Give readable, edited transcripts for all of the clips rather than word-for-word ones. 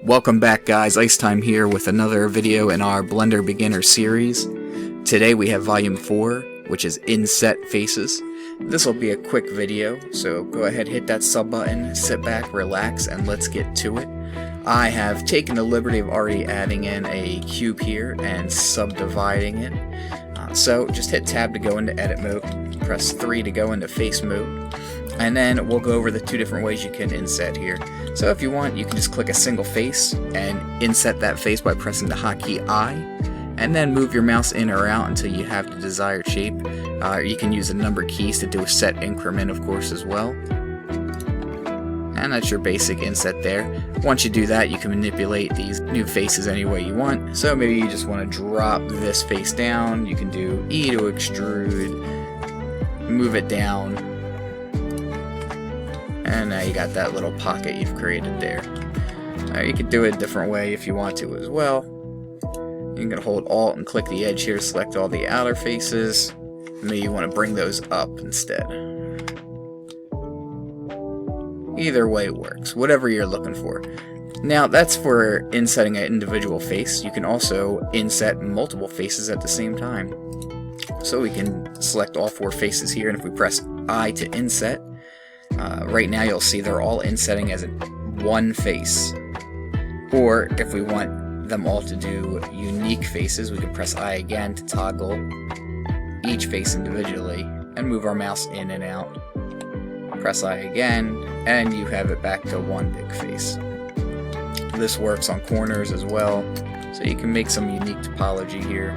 Welcome back, guys. Icetime here with another video in our Blender Beginner series. Today we have Volume 4, which is Inset Faces. This will be a quick video, so go ahead, hit that sub button, sit back, relax, and let's get to it. I have taken the liberty of already adding in a cube here and subdividing it. So just hit tab to go into edit mode, press 3 to go into face mode, and then we'll go over the two different ways you can inset here. So if you want, you can just click a single face and inset that face by pressing the hotkey I, and then move your mouse in or out until you have the desired shape. You can use the number keys to do a set increment, of course, as well. And that's your basic inset there. Once you do that, you can manipulate these new faces any way you want. So maybe you just want to drop this face down. You can do E to extrude, move it down, and now you got that little pocket you've created there. You can do it a different way if you want to as well. You can hold Alt and click the edge here, select all the outer faces. Maybe you want to bring those up instead. Either way works, whatever you're looking for. Now that's for insetting an individual face. You can also inset multiple faces at the same time. So we can select all 4 faces here, and if we press I to inset, right now you'll see they're all insetting as one face. Or if we want them all to do unique faces, we can press I again to toggle each face individually and move our mouse in and out. Press I again, and you have it back to one big face. This works on corners as well, so you can make some unique topology here.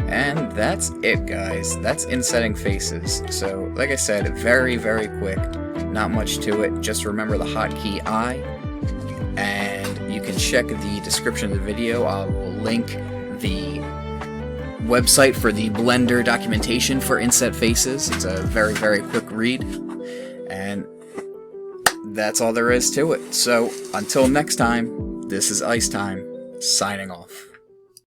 And that's it, guys. That's insetting faces. So, like I said, very, very quick. Not much to it. Just remember the hotkey I, and you can check the description of the video. I will link the website for the Blender documentation for inset faces. It's a very, very quick read, and that's all there is to it. So until next time, this is Icetime signing off.